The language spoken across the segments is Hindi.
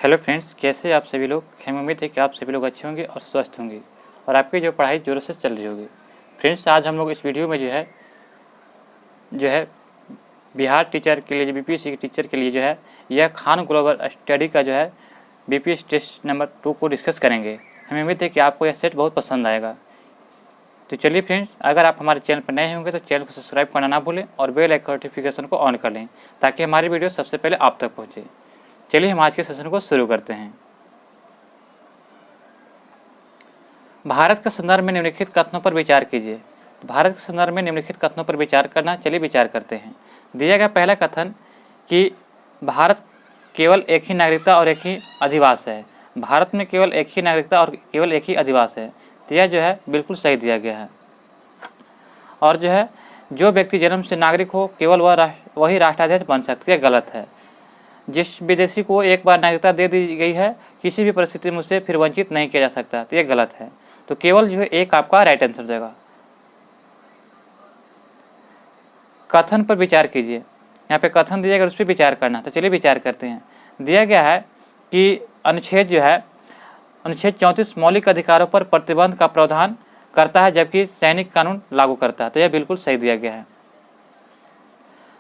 हेलो फ्रेंड्स, कैसे आप सभी लोग। हमें उम्मीद है कि आप सभी लोग अच्छे होंगे और स्वस्थ होंगे और आपकी जो पढ़ाई जोरों से चल रही होगी। फ्रेंड्स, आज हम लोग इस वीडियो में जो है बिहार टीचर के लिए, जो बीपीएससी के टीचर के लिए जो है यह खान ग्लोबल स्टडी का जो है बीपीएससी टेस्ट नंबर 2 को डिस्कस करेंगे। हमें उम्मीद है कि आपको यह सेट बहुत पसंद आएगा। तो चलिए फ्रेंड्स, अगर आप हमारे चैनल पर नए होंगे तो चैनल को सब्सक्राइब करना ना भूलें और बेल आइकन नोटिफिकेशन को ऑन कर लें ताकि हमारी वीडियो सबसे पहले आप तक पहुँचे। चलिए हम आज के सेशन को शुरू करते हैं। भारत के संदर्भ में निम्नलिखित कथनों पर विचार कीजिए। भारत के संदर्भ में निम्नलिखित कथनों पर विचार करना। चलिए विचार करते हैं। दिया गया पहला कथन कि भारत केवल एक ही नागरिकता और एक ही अधिवास है। भारत में केवल एक ही नागरिकता और केवल एक ही अधिवास है। तो यह जो है बिल्कुल सही दिया गया है। और जो है जो व्यक्ति जन्म से नागरिक हो केवल वही राष्ट्राध्यक्ष बन सकते हैं, गलत है। जिस विदेशी को एक बार नागरिकता दे दी गई है किसी भी परिस्थिति में उसे फिर वंचित नहीं किया जा सकता, तो ये गलत है। तो केवल जो है एक आपका राइट आंसर जाएगा। कथन पर विचार कीजिए। यहाँ पे कथन दिया गया उस पर विचार करना। तो चलिए विचार करते हैं। दिया गया है कि अनुच्छेद 34 मौलिक अधिकारों पर प्रतिबंध का प्रावधान करता है जबकि सैनिक कानून लागू करता है। तो यह बिल्कुल सही दिया गया है।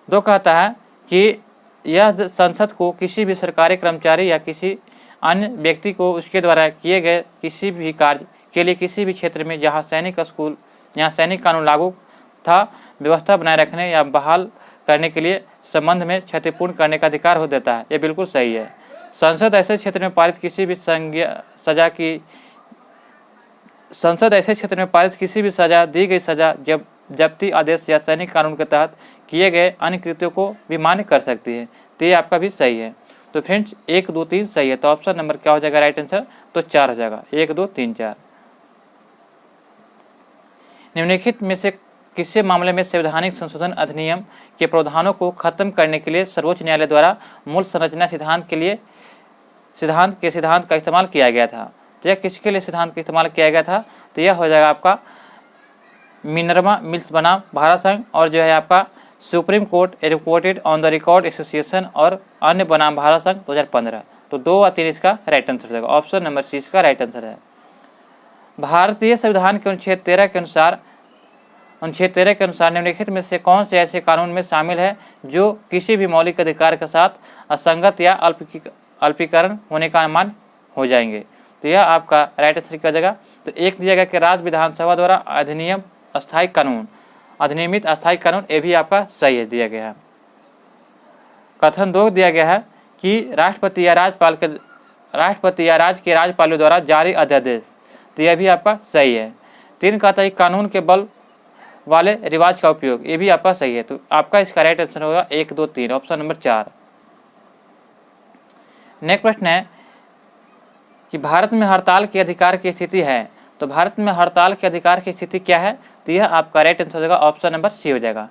2 कहता है कि यह संसद को किसी भी सरकारी कर्मचारी या किसी अन्य व्यक्ति को उसके द्वारा किए गए किसी भी कार्य के लिए किसी भी क्षेत्र में जहां सैनिक कानून लागू था व्यवस्था बनाए रखने या बहाल करने के लिए संबंध में क्षतिपूर्ण करने का अधिकार हो देता है। यह बिल्कुल सही है। संसद ऐसे क्षेत्र में पारित किसी भी सजा दी गई सजा जब्ती आदेश या सैनिक कानून के तहत किए गए अन्य कृत्यों को भी मान्य कर सकती है। तो ये आपका भी सही है। तो फ्रेंड्स 1, 2, 3 सही है। तो ऑप्शन नंबर क्या हो जाएगा राइट आंसर? तो 4 हो जाएगा। 1, 2, 3, 4। निम्नलिखित में से किसी मामले में संवैधानिक संशोधन अधिनियम के प्रावधानों को खत्म करने के लिए सर्वोच्च न्यायालय द्वारा मूल संरचना सिद्धांत का इस्तेमाल किया गया था? तो यह किसके लिए सिद्धांत का इस्तेमाल किया गया था? तो यह हो जाएगा आपका मिनर्वा मिल्स बनाम भारत संघ और जो है आपका supreme court advocated on the record association और अन्य बनाम भारत संघ 2015। तो 2 और 3 इसका राइट आंसर हो जाएगा। ऑप्शन नंबर सी इसका राइट आंसर है। भारतीय संविधान के अनुच्छेद 13 के अनुसार निम्नलिखित में से कौन से ऐसे कानून में शामिल है जो किसी भी मौलिक अधिकार के साथ असंगत या अल्पीकरण होने का अनुमान हो जाएंगे? तो यह आपका राइट आंसर क्या हो जाएगा? तो 1 दिया गया कि राज्य विधानसभा द्वारा अधिनियमित अस्थायी कानून, ये भी आपका सही है दिया गया है। कथन 2 दिया गया है कि राष्ट्रपति या राज्य के राज्यपालों द्वारा जारी अध्यादेश, तो यह भी आपका सही है। 3 कहता है कानून के बल वाले रिवाज का उपयोग, ये भी आपका सही है। तो आपका इसका राइट आंसर होगा 1, 2, 3 ऑप्शन नंबर 4। नेक्स्ट प्रश्न है कि भारत में हड़ताल के अधिकार की स्थिति है। तो भारत में हड़ताल के अधिकार की स्थिति क्या है? तो यह आपका राइट आंसर हो जाएगा। ऑप्शन नंबर सी हो जाएगा।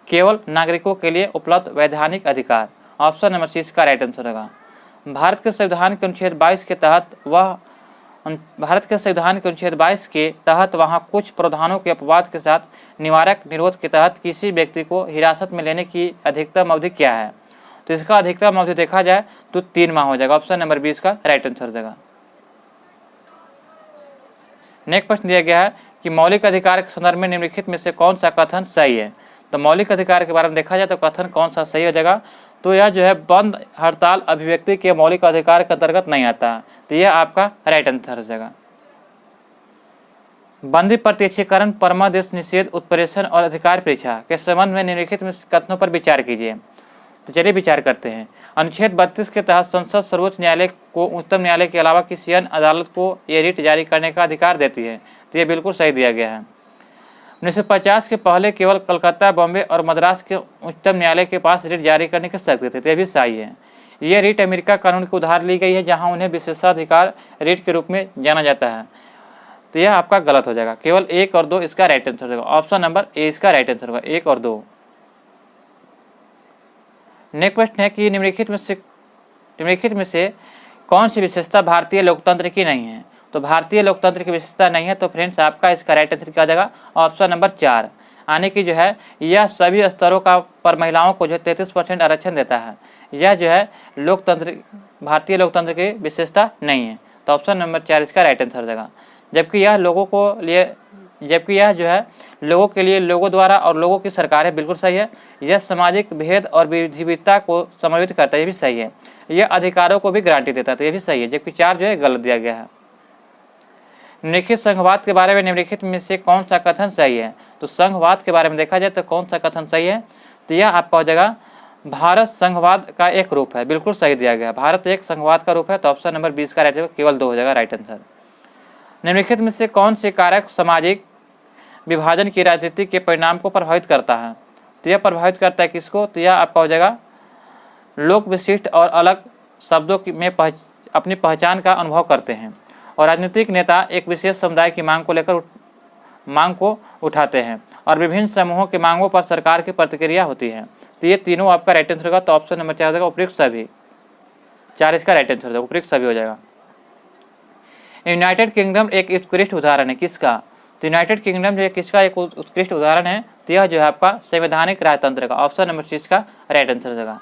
केवल नागरिकों के लिए उपलब्ध वैधानिक अधिकार, ऑप्शन नंबर सी इसका राइट आंसर होगा। भारत के संविधान के अनुच्छेद 22 के तहत वहाँ कुछ प्रावधानों के अपवाद के साथ निवारक निरोध के तहत किसी व्यक्ति को हिरासत में लेने की अधिकतम अवधि क्या है? तो इसका अधिकतम अवधि देखा जाए तो 3 माह हो जाएगा। ऑप्शन नंबर 20 का राइट आंसर हो जाएगा। नेक्स्ट प्रश्न दिया गया है कि मौलिक अधिकार के संदर्भ में निम्नलिखित में से कौन सा कथन सही है? तो मौलिक अधिकार के बारे में देखा जाए तो कथन कौन सा सही हो जाएगा? तो यह जो है बंद हड़ताल अभिव्यक्ति के मौलिक अधिकार के अंतर्गत नहीं आता है। तो यह आपका राइट आंसर हो जाएगा। बंदी प्रत्यक्षीकरण, परमादेश निषेध, उत्प्रेषण और अधिकार परीक्षा के संबंध में निम्नलिखित में कथनों पर विचार कीजिए। तो चलिए विचार करते हैं। अनुच्छेद 32 के तहत संसद सर्वोच्च न्यायालय को उच्चतम न्यायालय के अलावा किसी अन्य अदालत को ये रिट जारी करने का अधिकार देती है। तो ये बिल्कुल सही दिया गया है। 1950 के पहले केवल कलकत्ता, बॉम्बे और मद्रास के उच्चतम न्यायालय के पास रिट जारी करने की शक्ति थी। तो यह भी सही है। ये रिट अमेरिका कानून की उधार ली गई है जहाँ उन्हें विशेषाधिकार रिट के रूप में जाना जाता है। तो यह आपका गलत हो जाएगा। केवल 1 और 2 इसका राइट आंसर होगा। ऑप्शन नंबर ए इसका राइट आंसर होगा, 1 और 2। नेक्स्ट प्रश्न है कि निम्नलिखित में से कौन सी विशेषता भारतीय लोकतंत्र की नहीं है? तो भारतीय लोकतंत्र की विशेषता नहीं है। तो फ्रेंड्स आपका इसका राइट आंसर क्या हो जाएगा? Option number 4। आने की जो है यह सभी स्तरों का पर महिलाओं को जो 33% आरक्षण देता है। यह जो है लोकतंत्र, भारतीय लोकतंत्र की विशेषता नहीं है। तो ऑप्शन नंबर 4 इसका राइट आंसर हो जाएगा। जबकि यह जो है लोगों के लिए, लोगों द्वारा और लोगों की सरकार है, बिल्कुल सही है। यह सामाजिक भेद और विविधता को समायोजित करता है, ये भी सही है। यह अधिकारों को भी गारंटी देता है, तो ये भी सही है। जबकि 4 जो है गलत दिया गया है। निम्नलिखित संघवाद के बारे में निम्नलिखित में से कौन सा कथन सही है? तो संघवाद के बारे में देखा जाए तो कौन सा कथन सही है? तो यह आपका हो जाएगा भारत संघवाद का एक रूप है, बिल्कुल सही दिया गया। भारत एक संघवाद का रूप है, तो ऑप्शन नंबर 20 का राइट आंसर केवल 2 हो जाएगा राइट आंसर। निम्नलिखित में से कौन से कारक सामाजिक विभाजन की राजनीति के परिणाम को प्रभावित करता है? तो यह प्रभावित करता है किसको? तो यह आपका हो जाएगा लोक विशिष्ट और अलग शब्दों में अपनी पहचान का अनुभव करते हैं, और राजनीतिक नेता एक विशेष समुदाय की मांग को उठाते हैं, और विभिन्न समूहों की मांगों पर सरकार की प्रतिक्रिया होती है। तो ये तीनों आपका राइट आंसर होगा। तो ऑप्शन नंबर 4 हो जाएगा उपयुक्त सभी। 4 इसका राइट आंसर हो जाएगा, उपयुक्त सभी हो जाएगा। यूनाइटेड किंगडम एक उत्कृष्ट उदाहरण है किसका? तो यूनाइटेड किंगडम जो है किसका एक उत्कृष्ट उदाहरण है? तो यह जो है आपका संवैधानिक राजतंत्र का। ऑप्शन नंबर 6 का राइट आंसर हो जाएगा।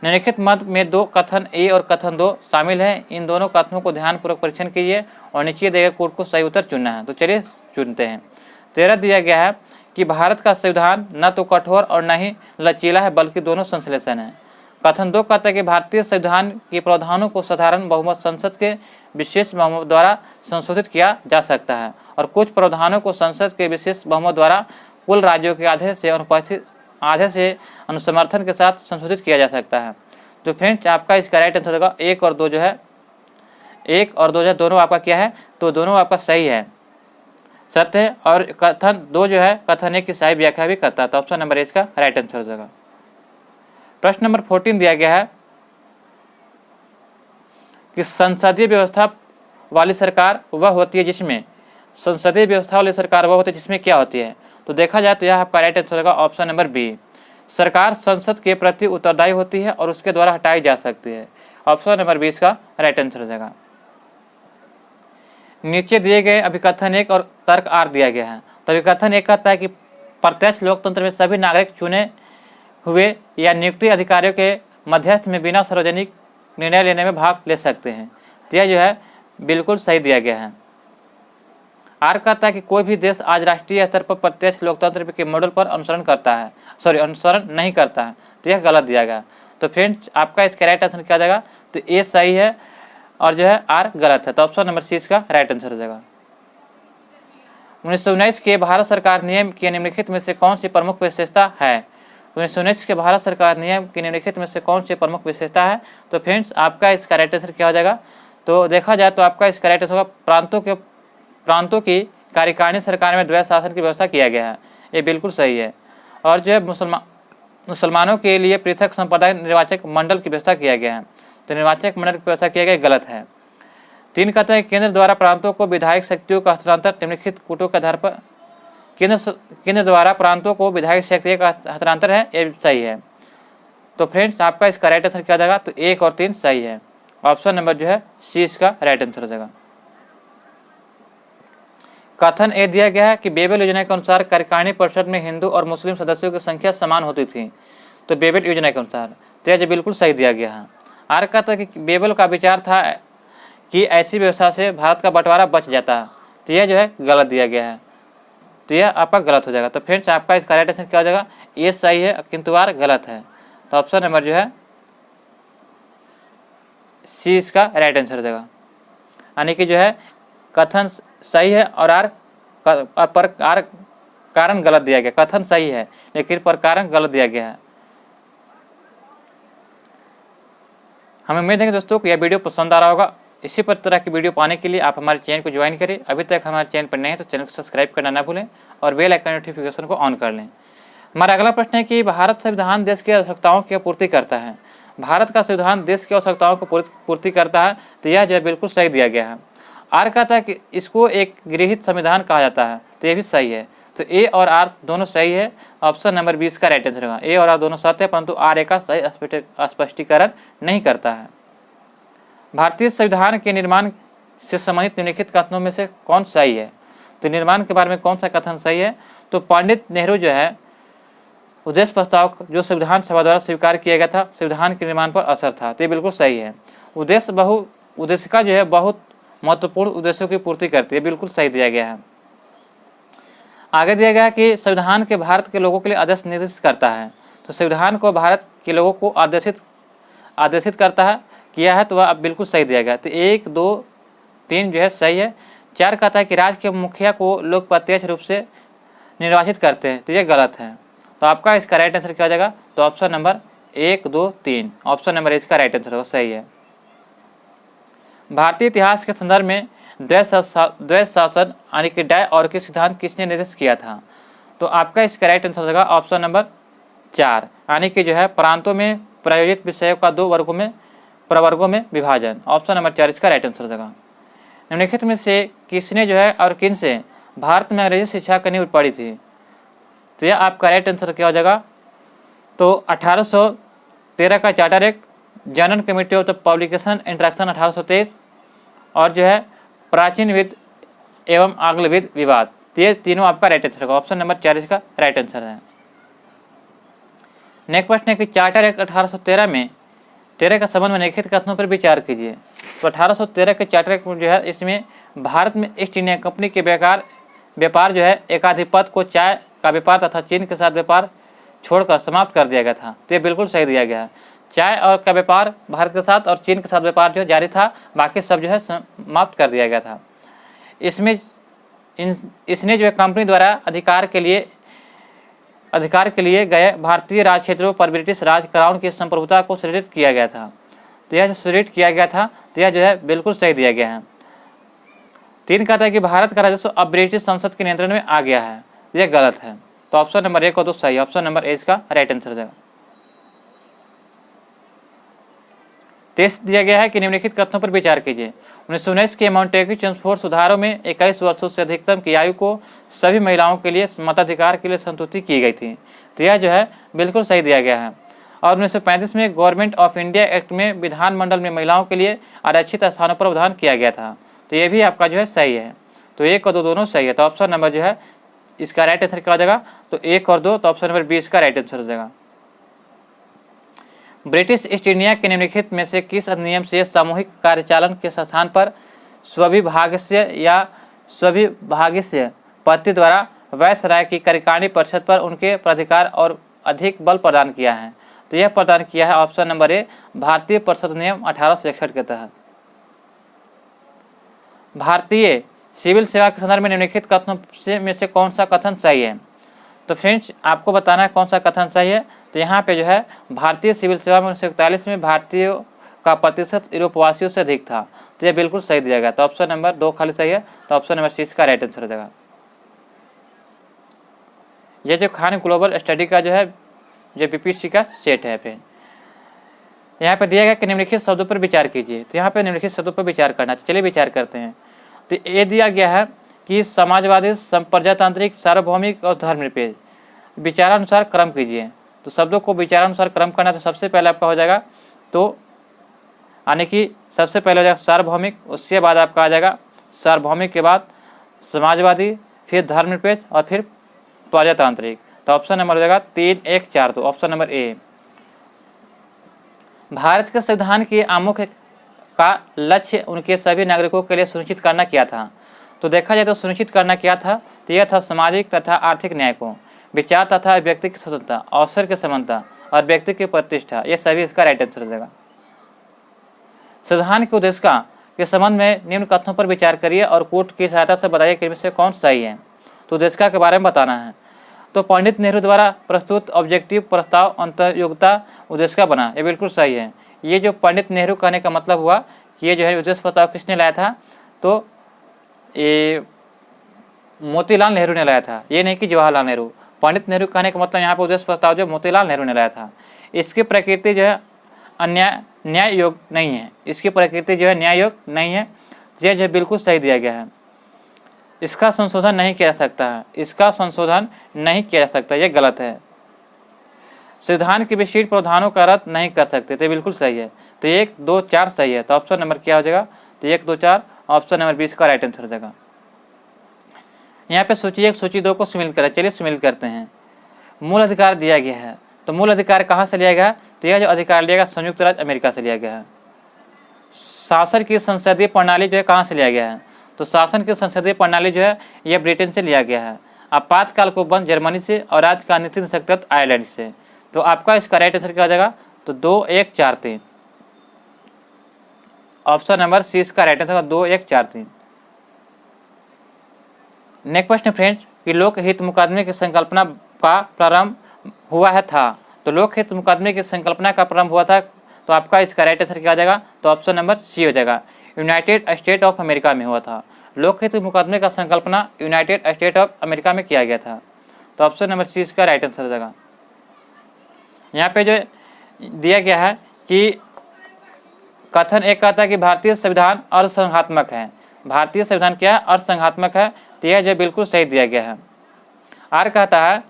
निम्नलिखित मत में 2 कथन ए और कथन 2 शामिल हैं। इन दोनों कथनों को ध्यानपूर्वक परीक्षण कीजिए और नीचे दिए गए कोड को सही उत्तर चुनना है। तो चलिए चुनते हैं। 13 दिया गया है कि भारत का संविधान न तो कठोर और न ही लचीला है, बल्कि दोनों संश्लेषण है। कथन 2 कहता है कि भारतीय संविधान के प्रावधानों को साधारण बहुमत संसद के विशेष बहुमत द्वारा संशोधित किया जा सकता है, और कुछ प्रावधानों को संसद के विशेष बहुमत द्वारा कुल राज्यों के आधे से अनुसमर्थन के साथ संशोधित किया जा सकता है। तो फ्रेंड्स आपका इसका राइट आंसर होगा 1 और 2 जो है, 1 और 2 जो है दोनों आपका क्या है? तो दोनों आपका सही है, सत्य है। और कथन 2 जो है कथन 1 की सही व्याख्या भी करता है। तो ऑप्शन नंबर इसका राइट आंसर हो जाएगा। प्रश्न नंबर 14 दिया गया है कि संसदीय व्यवस्था वाली सरकार वह होती है जिसमें क्या होती है? तो देखा जाए तो यह आपका राइट आंसर होगा ऑप्शन नंबर बी। सरकार संसद के प्रति उत्तरदायी होती है और उसके द्वारा हटाई जा सकती है। ऑप्शन नंबर 20 का राइट आंसर हो जाएगा। नीचे दिए गए अभिकथन 1 और तर्क आर दिया गया है। तो अभिकथन 1 कहता है कि प्रत्यक्ष लोकतंत्र में सभी नागरिक चुने हुए या नियुक्ति अधिकारियों के मध्यस्थ में बिना सार्वजनिक निर्णय लेने में भाग ले सकते हैं। तो यह जो है बिल्कुल सही दिया गया है। आर कहता है कि कोई भी देश आज राष्ट्रीय स्तर पर प्रत्यक्ष लोकतंत्र के मॉडल पर अनुसरण नहीं करता है। तो यह गलत दिया गया। तो फ्रेंड्स आपका इसका राइट आंसर क्या जाएगा? तो ए सही है और जो है आर गलत है। तो ऑप्शन नंबर सी इसका राइट आंसर हो जाएगा। 1919 के भारत सरकार नियम की निम्नलिखित में से कौन सी प्रमुख विशेषता है? 1919 के भारत सरकार नियम की निम्नलिखित में से कौन सी प्रमुख विशेषता है? तो फ्रेंड्स आपका इसका राइट आंसर क्या हो जाएगा? तो देखा जाए तो आपका इसका राइट आंसर होगा प्रांतों की कार्यकारिणी सरकार में द्वैध शासन की व्यवस्था किया गया है। ये बिल्कुल सही है। और जो है मुसलमानों के लिए पृथक संप्रदाय निर्वाचक मंडल की व्यवस्था किया गया है। तो निर्वाचक मंडल की व्यवस्था किया गया गलत है। 3 कहता है केंद्र द्वारा प्रांतों को विधायक शक्तियों का हस्तांतरण निम्नलिखित कूटों के आधार पर केंद्र द्वारा प्रांतों को विधायक शक्ति का हस्तांतरण है, ये सही है। तो फ्रेंड्स आपका इसका राइट आंसर क्या जाएगा? तो 1 और 3 सही है। ऑप्शन नंबर जो है सी इसका राइट आंसर हो जाएगा। कथन ए दिया गया है कि बेबेल योजना के अनुसार कार्यकारिणी परिषद में हिंदू और मुस्लिम सदस्यों की संख्या समान होती थी। तो बेबेल योजना के अनुसार तो यह बिल्कुल सही दिया गया है। आर कहता है कि बेबेल का विचार था कि ऐसी व्यवस्था से भारत का बंटवारा बच जाता है। तो यह जो है गलत दिया गया है। तो यह आपका गलत हो जाएगा। तो फ्रेंड्स आपका इसका राइट आंसर क्या हो जाएगा? ये सही है किंतु आर गलत है। तो ऑप्शन नंबर जो है सी इसका राइट आंसर हो जाएगा। यानी कि जो है कथन सही है और आर कारण गलत दिया गया। कथन सही है लेकिन पर कारण गलत दिया गया है। हमें उम्मीद है कि दोस्तों को यह वीडियो पसंद आ रहा होगा। इसी पर तरह की वीडियो पाने के लिए आप हमारे चैनल को ज्वाइन करें। अभी तक हमारे चैनल पर नए हैं तो चैनल को सब्सक्राइब करना ना भूलें और बेल आइकन नोटिफिकेशन को ऑन कर लें। हमारा अगला प्रश्न है कि भारत संविधान देश की आवश्यकताओं की पूर्ति करता है। भारत का संविधान देश की आवश्यकताओं को पूर्ति करता है। तो यह जो है बिल्कुल सही दिया गया है। आर कहता है कि इसको एक गृहीत संविधान कहा जाता है। तो ये भी सही है। तो ए और आर दोनों सही है। ऑप्शन नंबर 20 का राइट आंसर होगा। ए और आर दोनों सत्य है परंतु आर ए का सही स्पष्टीकरण नहीं करता है। भारतीय संविधान के निर्माण से संबंधित निम्नलिखित कथनों में से कौन सही है? तो निर्माण के बारे में कौन सा कथन सही है? तो तो पंडित नेहरू जो है उद्देश्य प्रस्ताव जो संविधान सभा द्वारा स्वीकार किया गया था, संविधान के निर्माण पर असर था। तो ये बिल्कुल सही है। उद्देशिका जो है बहुत महत्वपूर्ण उद्देश्यों की पूर्ति करती है, बिल्कुल सही दिया गया है। आगे दिया गया है कि संविधान के भारत के लोगों के लिए आदर्श निर्दिष्ट करता है। तो संविधान को भारत के लोगों को आदेशित करता है, किया है, तो वह बिल्कुल सही दिया गया। तो 1, 2, 3 जो है सही है। 4 कहता है कि राज्य के मुखिया को लोग प्रत्यक्ष रूप से निर्वाचित करते हैं, तो ये गलत है। तो आपका इसका राइट आंसर क्या हो जाएगा? तो ऑप्शन नंबर 1, 2, 3, ऑप्शन नंबर इसका राइट आंसर होगा, सही है। भारतीय इतिहास के संदर्भ में द्वैध शासन यानी कि डायऑर्की सिद्धांत किसने निर्देशित किया था? तो आपका इसका राइट आंसर होगा ऑप्शन नंबर 4, यानी कि जो है प्रांतों में प्रायोजित विषयों का 2 प्रवर्गों में विभाजन, ऑप्शन नंबर 4 इसका राइट आंसर हो जाएगा। निम्नलिखित में से किसने जो है और किन से भारत में अंग्रेजी शिक्षा की नींव पड़ी थी? तो यह आपका राइट आंसर क्या हो जाएगा? तो 1813 का charter act, general committee of the publication interaction 1823 और जो है प्राचीन विद एवं आंग्लविद विवाद, ये तीनों आपका राइट आंसर होगा, ऑप्शन नंबर 4 इसका राइट आंसर है। नेक्स्ट प्रश्न है कि चार्टर एक्ट 1813 का संबंध में निम्नलिखित कथनों पर विचार कीजिए। तो 1813 के चार्टर एक्ट में जो है इसमें भारत में ईस्ट इंडिया कंपनी के व्यापार जो है एकाधिपत्य को चाय का व्यापार तथा चीन के साथ व्यापार छोड़कर समाप्त कर दिया गया था। तो ये बिल्कुल सही दिया गया है। चाय और का व्यापार भारत के साथ और चीन के साथ व्यापार जो जारी था, बाकी सब जो है समाप्त कर दिया गया था। इसने जो है कंपनी द्वारा अधिकार के लिए गए भारतीय राज क्षेत्रों पर ब्रिटिश राज क्राउन की संप्रभुता को सृजित किया गया था। तो यह जो सृजित किया गया था, तो यह जो है बिल्कुल सही दिया गया है। 3 कहता है कि भारत का राजस्व अब ब्रिटिश संसद के नियंत्रण में आ गया है, यह गलत है। तो ऑप्शन नंबर 1 और 2 सही, ऑप्शन नंबर ए इसका राइट आंसर हो जाएगा। 23 दिया गया है कि निम्नलिखित कथनों पर विचार कीजिए। 1919 के मॉन्टेग्यू चेम्सफोर्ड सुधारों में 21 वर्षों से अधिकतम की आयु को सभी महिलाओं के लिए मताधिकार के लिए संतुष्टि की गई थी। तो यह जो है बिल्कुल सही दिया गया है। और 1935 में गवर्नमेंट ऑफ इंडिया एक्ट में विधानमंडल में महिलाओं के लिए आरक्षित स्थानों पर प्रावधान किया गया था। तो ये भी आपका जो है सही है। तो 1 और 2 दोनों सही है। तो ऑप्शन नंबर जो है इसका राइट आंसर क्या हो जाएगा? तो 1 और 2, तो ऑप्शन नंबर 20 का राइट आंसर हो जाएगा। ब्रिटिश ईस्ट इंडिया के निम्नलिखित में से किस अधिनियम से सामूहिक कार्यचालन के स्थान पर स्वविभागस्य पद्धति द्वारा वायसराय की कार्यकारिणी परिषद पर उनके प्राधिकार और अधिक बल प्रदान किया है? तो यह प्रदान किया है ऑप्शन नंबर ए, भारतीय परिषद नियम 1861 के तहत। भारतीय सिविल सेवा के संदर्भ में निम्नलिखित कथनों में से कौन सा कथन सही है? तो फ्रेंड्स आपको बताना है कौन सा कथन सही है। तो यहाँ पे जो है भारतीय सिविल सेवा में 1941 में भारतीयों का प्रतिशत यूरोपवासियों से अधिक था। तो यह बिल्कुल सही दिया गया। तो ऑप्शन नंबर 2 खाली सही है। तो ऑप्शन नंबर 6 का राइट आंसर हो जाएगा। यह जो खान ग्लोबल स्टडी का जो है जो बीपीसी का सेट है फ्रेंड, यहाँ पे दिया गया कि निम्नलिखित शब्दों पर विचार कीजिए। तो यहाँ पे निम्नलिखित शब्दों पर विचार करना, चलिए विचार करते हैं। तो ये दिया गया है कि समाजवादी, प्रजातांत्रिक, सार्वभौमिक और धर्मनिरपेक्ष, विचारानुसार क्रम कीजिए। तो शब्दों को विचारानुसार क्रम करना, तो सबसे पहले आपका हो जाएगा तो यानी कि सबसे पहले हो जाएगा सार्वभौमिक, उसके बाद आपका आ जाएगा सार्वभौमिक के बाद समाजवादी, फिर धर्मनिरपेक्ष और फिर प्रजातांत्रिक। तो ऑप्शन नंबर हो जाएगा 3, 1, 4, 2, ऑप्शन नंबर ए। भारत के संविधान के आमुख का लक्ष्य उनके सभी नागरिकों के लिए सुनिश्चित करना क्या था? तो देखा जाए तो सुनिश्चित करना क्या था? तो यह था सामाजिक तथा आर्थिक न्याय को, विचार तथा व्यक्ति की स्वतंत्रता, अवसर की समानता और व्यक्ति की प्रतिष्ठा, ये सभी इसका राइट आंसर हो जाएगा। संविधान के उद्देश्य के संबंध में निम्न कथनों पर विचार करिए और कोर्ट की सहायता से बताइए कि इनमें से कौन सही है। तो उद्देश्य के बारे में बताना है। तो पंडित नेहरू द्वारा प्रस्तुत ऑब्जेक्टिव प्रस्ताव अंतर्योग्यता उद्देश्य बना, ये बिल्कुल सही है। ये जो पंडित नेहरू कहने का मतलब हुआ कि ये जो है उद्देश्य प्रस्ताव किसने लाया था? तो ये मोतीलाल नेहरू ने लाया था, ये नहीं कि जवाहरलाल नेहरू। पंडित नेहरू कहने का मतलब यहाँ पर उद्देश्य प्रस्ताव जो मोतीलाल नेहरू ने लाया था। इसकी प्रकृति जो है न्याय योग नहीं है, इसकी प्रकृति जो है न्याय योग नहीं है। यह जो बिल्कुल सही दिया गया है। इसका संशोधन नहीं किया जा सकता है, इसका संशोधन नहीं किया जा सकता, यह गलत है। संविधान के विशिष्ट प्रावधानों का रद्द नहीं कर सकते, तो बिल्कुल सही है। तो 1, 2, 4 सही है। तो ऑप्शन नंबर क्या हो जाएगा? तो 1, 2, 4, ऑप्शन नंबर 20 का राइट आंसर हो जाएगा। यहाँ पे सूची 1 सूची 2 को सम्मिलित करें। चलिए सम्मिलित करते हैं। मूल अधिकार दिया गया है, तो मूल अधिकार कहाँ से लिया गया? तो यह जो अधिकार लिया गया संयुक्त राज्य अमेरिका से लिया गया है। शासन की संसदीय प्रणाली जो है कहाँ से लिया गया है? तो शासन की संसदीय प्रणाली जो है यह ब्रिटेन से लिया गया है। आपातकाल को बंद जर्मनी से और राज्य का नीति सख्त आयरलैंड से। तो आपका इसका राइट आंसर क्या हो जाएगा? तो 2 1 4 3। ऑप्शन नंबर सी इसका राइट आंसर 2 1 4 3। नेक्स्ट प्रश्न फ्रेंड्स कि लोकहित मुकदमे की संकल्पना का प्रारंभ हुआ है था। तो लोकहित मुकदमे की संकल्पना का प्रारंभ हुआ था, तो आपका इसका राइट आंसर क्या हो जाएगा? तो ऑप्शन नंबर सी हो जाएगा। यूनाइटेड स्टेट ऑफ अमेरिका में हुआ था। लोकहित मुकदमे का संकल्पना यूनाइटेड स्टेट ऑफ अमेरिका में किया गया था। तो ऑप्शन नंबर सी इसका राइट आंसर हो जाएगा। यहाँ पे जो दिया गया है कि कथन एक कहता है कि भारतीय संविधान अर्धसंघात्मक है। भारतीय संविधान क्या है? अर्धसंघात्मक है। तो यह जो बिल्कुल सही दिया गया है। आर कहता है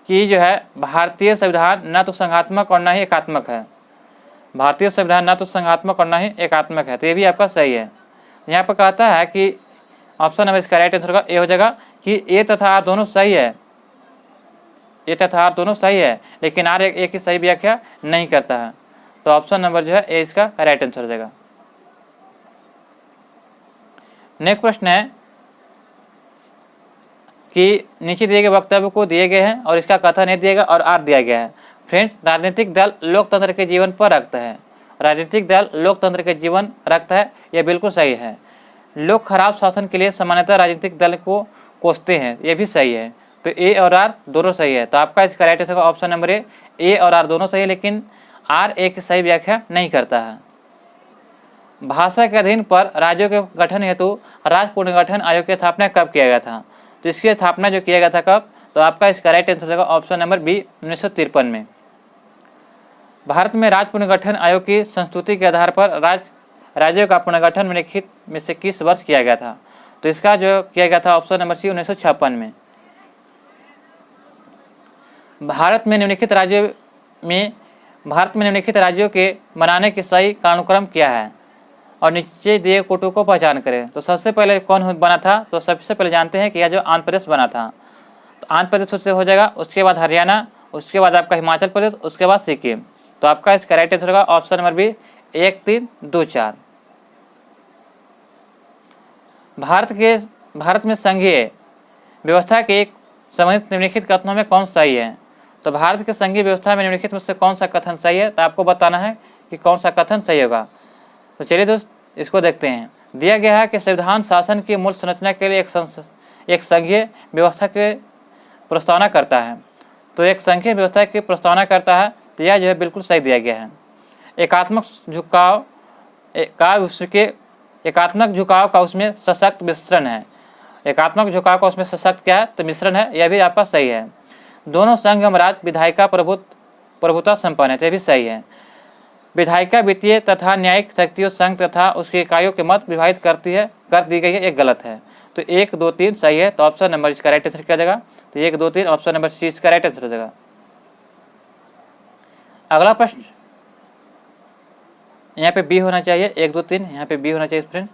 कि जो है भारतीय संविधान न तो संघात्मक और न ही एकात्मक है। भारतीय संविधान न तो संघात्मक और न ही एकात्मक है। तो ये भी आपका सही है। यहाँ पर कहता है कि ऑप्शन नंबर इसका राइट आंसर का ए हो जाएगा कि ए तथा आर दोनों सही है। ए तथा आर दोनों सही है, लेकिन आर एक ही सही व्याख्या नहीं करता है। तो ऑप्शन नंबर जो है ए इसका राइट आंसर हो जाएगा। नेक्स्ट प्रश्न है कि नीचे दिए गए वक्तव्य को दिए गए हैं और इसका कथन ए दिया गया और आर दिया गया है। फ्रेंड्स, राजनीतिक दल लोकतंत्र के जीवन पर रखता है। राजनीतिक दल लोकतंत्र के जीवन रखता है, यह बिल्कुल सही है। लोग खराब शासन के लिए सामान्यतः राजनीतिक दल को कोसते हैं, यह भी सही है। तो ए और आर दोनों सही है। तो आपका इसका right answer option number A और आर दोनों सही है, लेकिन आर ए की सही व्याख्या नहीं करता है। भाषा के अधीन पर राज्यों के गठन हेतु राज्य पुनर्गठन आयोग की स्थापना कब किया गया था? तो इसकी स्थापना जो किया गया था कब? तो आपका इसका राइट आंसर होगा ऑप्शन नंबर बी 1953 में। भारत में राज्य पुनर्गठन आयोग की संस्तुति के आधार पर राज्यों का पुनर्गठन निम्नलिखित में से किस वर्ष किया गया था? तो इसका जो किया गया था ऑप्शन नंबर सी 1956 में। भारत में निम्नलिखित राज्यों के बनाने की सही कालानुक्रम क्या है? और नीचे दिए कोटों को पहचान करें। तो सबसे पहले कौन बना था? तो सबसे पहले जानते हैं कि यह जो आंध्र प्रदेश बना था। तो आंध्र प्रदेश उससे हो जाएगा, उसके बाद हरियाणा, उसके बाद आपका हिमाचल प्रदेश, उसके बाद सिक्किम। तो आपका इसका राइट आंसर होगा ऑप्शन नंबर बी 1 3 2 4। भारत में संघीय व्यवस्था के एक संबंधित निम्नलिखित कथनों में कौन सही है? तो भारत के संघीय व्यवस्था में निम्नलिखित में से कौन सा कथन सही है? तो आपको बताना है कि कौन सा कथन सही होगा। तो चलिए दोस्त इसको देखते हैं। दिया गया है कि संविधान शासन की मूल संरचना के लिए एक संघीय व्यवस्था के प्रस्तावना करता है। तो एक संघीय व्यवस्था की प्रस्तावना करता है, तो यह जो है बिल्कुल सही दिया गया है। एकात्मक झुकाव का उसमें सशक्त मिश्रण है। एकात्मक झुकाव का उसमें सशक्त क्या है? तो मिश्रण है, यह भी आपका सही है। दोनों संघ एवं राज्य विधायिका प्रभुता संपन्न है, तो यह भी सही है। विधायिका वित्तीय तथा न्यायिक शक्तियों संघ तथा उसकी इकाइयों के मत विभाजित कर दी गई है, एक गलत है। तो 1 2 3 सही है। तो ऑप्शन नंबर इसका राइट आंसर क्या जाएगा? तो 1 2 3 ऑप्शन नंबर सी इसका राइट आंसर हो जाएगा। अगला प्रश्न यहाँ पे बी होना चाहिए, 1 2 3 यहाँ पे बी होना चाहिए फ्रेंड,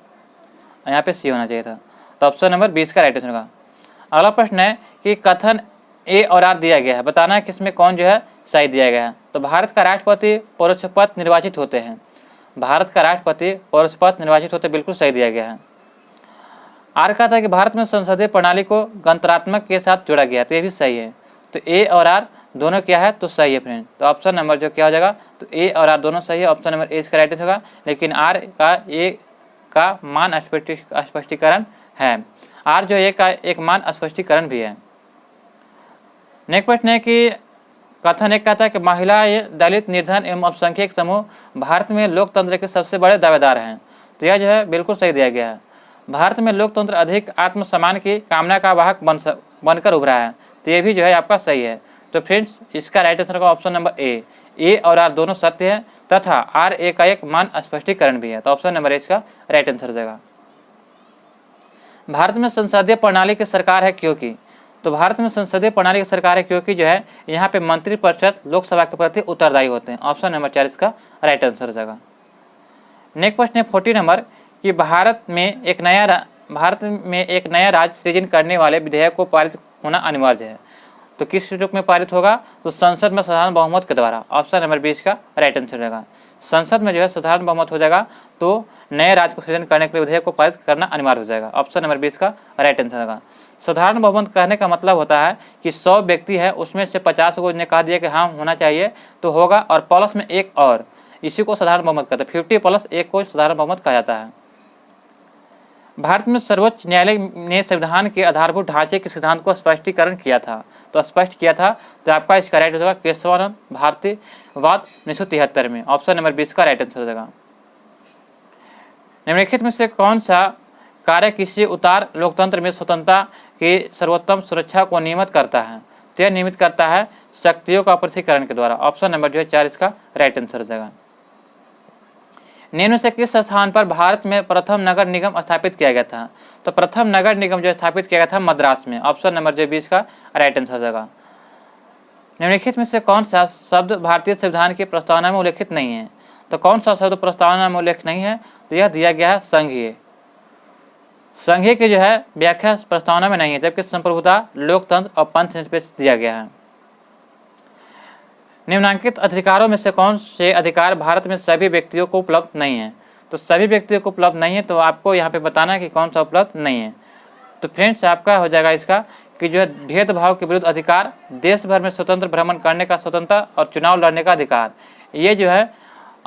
यहाँ पे सी होना चाहिए था। तो ऑप्शन नंबर 20 का राइट आंसर होगा। अगला प्रश्न है कि कथन ए और आर दिया गया है, बताना है किसमें कौन जो है सही दिया गया है। तो भारत का राष्ट्रपति परोक्षपद निर्वाचित होते हैं। भारत का राष्ट्रपति परोक्षपद निर्वाचित होते, बिल्कुल सही दिया गया है। आर का था कि भारत में संसदीय प्रणाली को गणतंत्रात्मक के साथ जोड़ा गया, तो ये भी सही है। तो ए और आर दोनों क्या है? तो सही है फ्रेंड। तो ऑप्शन नंबर जो क्या हो जाएगा? तो ए और आर दोनों सही है। ऑप्शन नंबर ए इसका राइट आंसर होगा, लेकिन आर का ए का मान स्पष्टीकरण है। आर जो ए का एक मान स्पष्टीकरण भी है। नेक्स्ट प्रश्न है कि कथन एक कहता है कि महिला, दलित, निर्धन एवं अल्पसंख्यक समूह भारत में लोकतंत्र के सबसे बड़े दावेदार हैं। तो यह जो है बिल्कुल सही दिया गया है। भारत में लोकतंत्र अधिक आत्मसम्मान की कामना का वाहक बनकर उभरा है, तो ये भी जो है आपका सही है। तो फ्रेंड्स इसका राइट आंसर का ऑप्शन नंबर ए और आर दोनों सत्य है तथा आर ए का एक मान स्पष्टीकरण भी है। तो ऑप्शन नंबर ए इसका राइट आंसर हो जाएगा। भारत में संसदीय प्रणाली की सरकार है क्योंकि, तो भारत में संसदीय प्रणाली की सरकार है क्योंकि जो है यहाँ पे मंत्रिपरिषद लोकसभा के प्रति उत्तरदायी होते हैं। ऑप्शन नंबर 4 इसका राइट आंसर हो जाएगा। नेक्स्ट प्रश्न है 40 नंबर कि भारत में एक नया भारत में एक नया राज्य सृजन करने वाले विधेयक को पारित होना अनिवार्य है। तो किस रूप में पारित होगा? तो संसद में साधारण बहुमत के द्वारा। ऑप्शन नंबर 20 का राइट आंसर रहेगा। संसद में जो है साधारण बहुमत हो जाएगा तो नए राज्य को सृजन करने के लिए विधेयक को पारित करना अनिवार्य हो जाएगा। ऑप्शन नंबर 20 का राइट आंसर रहेगा। साधारण बहुमत कहने का मतलब होता है कि 100 व्यक्ति है, उसमें से 50 को ने कहा दिया कि हाँ होना चाहिए तो होगा, और प्लस में एक और, इसी को साधारण बहुमत कहते हैं। 50 प्लस 1 को साधारण बहुमत कहा जाता है। भारत में सर्वोच्च न्यायालय ने संविधान के आधारभूत ढांचे के सिद्धांत को स्पष्टीकरण किया था, तो स्पष्ट किया था, तो आपका इसका राइट होगा केशवानंद भारतीवाद 1973 में। ऑप्शन नंबर 20 का राइट आंसर हो जाएगा। निम्नलिखित में से कौन सा कार्य किसी उदार लोकतंत्र में स्वतंत्रता की सर्वोत्तम सुरक्षा को नियमित करता है? तो यह नियमित करता है शक्तियों का पृथक्करण के द्वारा। ऑप्शन नंबर जो है 4 इसका राइट आंसर हो जाएगा। निम्न से किस स्थान पर भारत में प्रथम नगर निगम स्थापित किया गया था? तो प्रथम नगर निगम जो स्थापित किया गया था मद्रास में। ऑप्शन नंबर जो 20 का राइट आंसर हो जाएगा। निम्नलिखित में से कौन सा शब्द भारतीय संविधान की प्रस्तावना में उल्लेखित नहीं है? तो कौन सा शब्द प्रस्तावना में उल्लेख नहीं है? तो यह दिया गया है संघीय। संघीय की जो है व्याख्या प्रस्तावना में नहीं है, जबकि संप्रभुता, लोकतंत्र और पंथनिरपेक्ष दिया गया है। निम्नांकित अधिकारों में से कौन से अधिकार भारत में सभी व्यक्तियों को उपलब्ध नहीं है? तो सभी व्यक्तियों को उपलब्ध नहीं है, तो आपको यहाँ पे बताना है कि कौन सा उपलब्ध नहीं है। तो फ्रेंड्स आपका हो जाएगा इसका कि जो है भेदभाव के विरुद्ध अधिकार, देश भर में स्वतंत्र भ्रमण करने का स्वतंत्रता और चुनाव लड़ने का अधिकार, ये जो है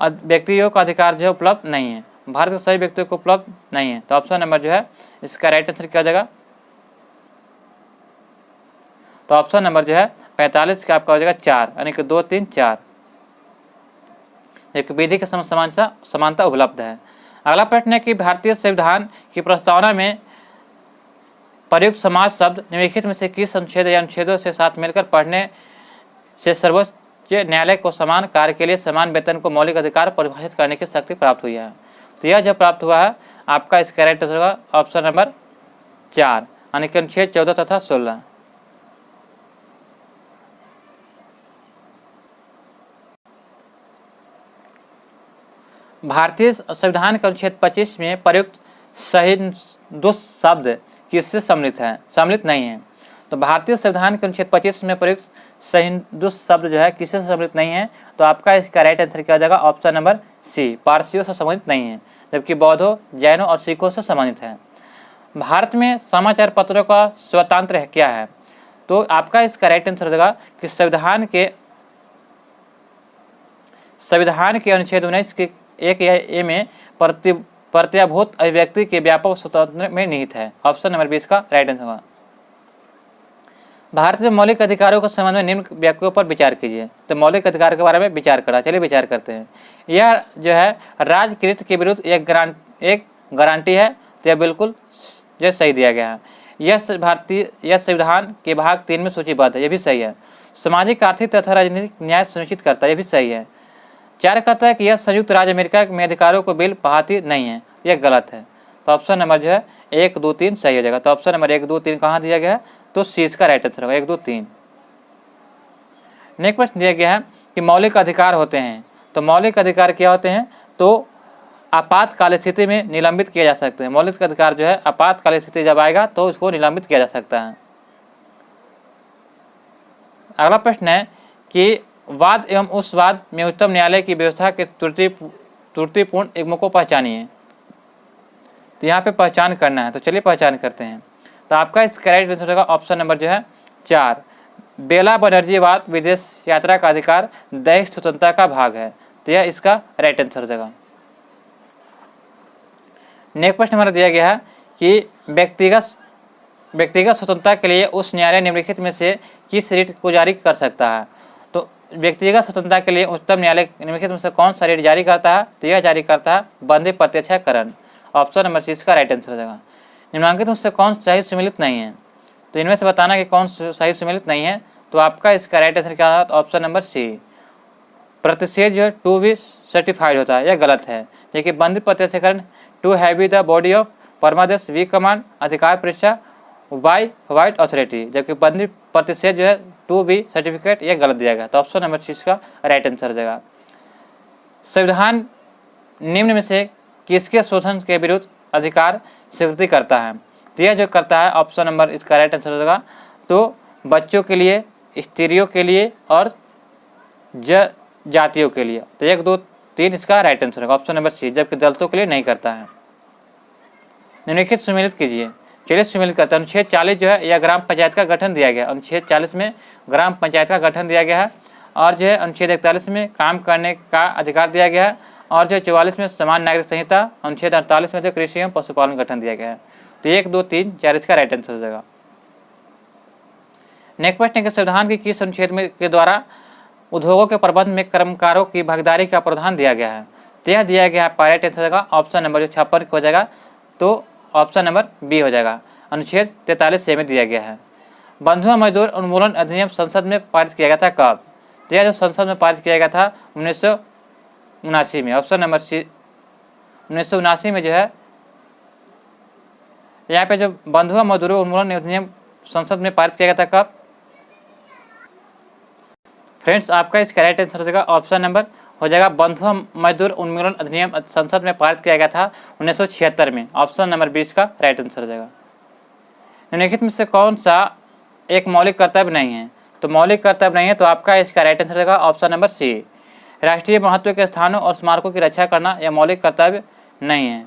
व्यक्तियों का अधिकार जो है उपलब्ध नहीं है, भारत के सभी व्यक्तियों को उपलब्ध नहीं है। तो ऑप्शन नंबर जो है इसका राइट आंसर क्या हो जाएगा? तो ऑप्शन नंबर जो है 45 का आपका हो जाएगा 4, यानी कि 2, 3, 4, जबकि विधि के समानता उपलब्ध है। अगला प्रश्न है कि भारतीय संविधान की प्रस्तावना में प्रयुक्त समाज शब्द निम्नलिखित में से किस अनुच्छेद या अनुच्छेदों से साथ मिलकर पढ़ने से सर्वोच्च न्यायालय को समान कार्य के लिए समान वेतन को मौलिक अधिकार परिभाषित करने की शक्ति प्राप्त हुई है? तो यह जो प्राप्त हुआ है आपका इसका राइट आंसर होगा ऑप्शन नंबर 4, यानी कि अनुच्छेद 14 तथा 16। भारतीय संविधान के अनुच्छेद 25 में प्रयुक्त सहिंदुष शब्द किससे सम्मिलित नहीं है? तो भारतीय संविधान के अनुच्छेद 25 में प्रयुक्त सहिंदुष शब्द जो है किससे सम्मिलित नहीं है? तो आपका इसका राइट आंसर क्या हो जाएगा? ऑप्शन नंबर सी, पारसियों से संबंधित नहीं है, जबकि बौद्धों, जैनों और सिखों से संबंधित है। भारत में समाचार पत्रों का स्वतंत्र क्या है? तो आपका इसका राइट आंसर हो जाएगा कि संविधान के अनुच्छेद 19 के 1 या ए में प्रत्याभूत अभिव्यक्ति के व्यापक स्वतंत्र में निहित है। ऑप्शन नंबर 20 का राइट आंसर होगा। भारत में मौलिक अधिकारों के संबंध में निम्न व्याख्याओं पर विचार कीजिए। तो मौलिक अधिकार के बारे में विचार करा, चलिए विचार करते हैं। यह जो है राजकृत के विरुद्ध एक गारंटी है, तो यह बिल्कुल जो सही दिया गया है। यह संविधान के भाग 3 में सूचीबद्ध है, यह भी सही है। सामाजिक, आर्थिक तथा राजनीतिक न्याय सुनिश्चित करता है, यह भी सही है। 4 कहता है कि यह संयुक्त राज्य अमेरिका में अधिकारों को बिल बहाती नहीं है, यह गलत है। तो ऑप्शन नंबर जो है 1, 2, 3 सही हो जाएगा। तो ऑप्शन नंबर 1, 2, 3 कहाँ दिया गया है? तो सी इसका राइट आंसर होगा 1, 2, 3। नेक्स्ट प्रश्न दिया गया है कि मौलिक अधिकार होते हैं। तो मौलिक अधिकार क्या होते हैं? तो आपातकालीन स्थिति में निलंबित किया जा सकते हैं। मौलिक अधिकार जो है आपातकालीन स्थिति जब आएगा तो उसको निलंबित किया जा सकता है। अगला प्रश्न है कि वाद एवं उस वाद में उच्चतम न्यायालय की व्यवस्था के त्रुटिपूर्ण युग्मों को पहचानिए। तो यहाँ पे पहचान करना है, तो चलिए पहचान करते हैं। तो आपका इसका राइट आंसर होगा ऑप्शन नंबर जो है 4, बेला बनर्जीवाद विदेश यात्रा का अधिकार दैहिक स्वतंत्रता का भाग है। तो यह इसका राइट आंसर हो जाएगा। नेक्स्ट प्रश्न हमारा दिया गया है कि व्यक्तिगत स्वतंत्रता के लिए उस न्यायालय निम्नलिखित में से किस रिट को जारी कर सकता है? तो व्यक्तिगत स्वतंत्रता के लिए उच्चतम न्यायालय निम्नलिखित में से कौन सा रिट जारी करता है? तो यह जारी करता है बंदी प्रत्यक्षीकरण। ऑप्शन नंबर सी इसका राइट आंसर हो जाएगा। निम्नांकित में से कौन सही सम्मिलित नहीं है? तो इनमें से बताना कि कौन सही सम्मिलित नहीं है। तो आपका इसका राइट आंसर क्या है? ऑप्शन नंबर सी, प्रतिषेध जो है टू बी सर्टिफाइड होता है, यह गलत है। देखिए बंदी प्रत्यक्षीकरण to have the body of परमादेश वी कमांड अधिकार परीक्षा बाई व्हाइट अथॉरिटी, जबकि बंदी प्रतिषेध जो है टू बी सर्टिफिकेट, यह गलत दिया गया। तो ऑप्शन नंबर सी का राइट आंसर हो जाएगा। संविधान निम्न में से किसके शोषण के विरुद्ध अधिकार स्वीकृति करता है। तो यह जो करता है ऑप्शन नंबर इसका राइट आंसर हो जाएगा। तो बच्चों के लिए, स्त्रियों के लिए और जातियों के लिए। तो 1, 2, 3 इसका राइट आंसर होगा ऑप्शन नंबर सी, जबकि दलितों के लिए नहीं करता है। निम्नलिखित सुमेलित कीजिए। चलिए सुमेलित करते हैं। अनुच्छेद 40 जो है यह ग्राम पंचायत का गठन दिया गया। अनुच्छेद 40 में ग्राम पंचायत का गठन दिया गया है। और जो है अनुच्छेद 41 में काम करने का अधिकार दिया गया है। और जो 44 में समान नागरिक संहिता, अनुच्छेद 48 में जो कृषि एवं पशुपालन गठन दिया गया है। तो 1, 2, 3, 4 इसका राइट आंसर हो जाएगा। नेक्स्ट प्रश्न है, संविधान के किस अनुच्छेद में के द्वारा उद्योगों के प्रबंध में कर्मकारों की भागीदारी का प्रावधान दिया गया है। तो यह दिया गया है राइट आंसर होगा ऑप्शन नंबर जो 56 हो जाएगा। तो ऑप्शन नंबर बी हो जाएगा। अनुच्छेद 43 में दिया गया है। बंधुआ मजदूर उन्मूलन अधिनियम संसद में पारित किया गया था कब। तो यह जो संसद में पारित किया गया था 1979 में। ऑप्शन नंबर सी 1979 में जो है यहाँ पे जो बंधुआ मजदूरों उन्मूलन अधिनियम संसद में पारित किया गया था कब। फ्रेंड्स आपका इसका राइट आंसर हो जाएगा ऑप्शन नंबर हो जाएगा बंधुआ मजदूर उन्मूलन अधिनियम संसद में पारित किया गया था 1976 में। ऑप्शन नंबर 20 का राइट आंसर हो जाएगा। निम्नलिखित में से कौन सा एक मौलिक कर्तव्य नहीं है। तो मौलिक कर्तव्य नहीं है, तो आपका इसका राइट आंसर हो जाएगा ऑप्शन नंबर सी। राष्ट्रीय महत्व के स्थानों और स्मारकों की रक्षा करना यह मौलिक कर्तव्य नहीं है।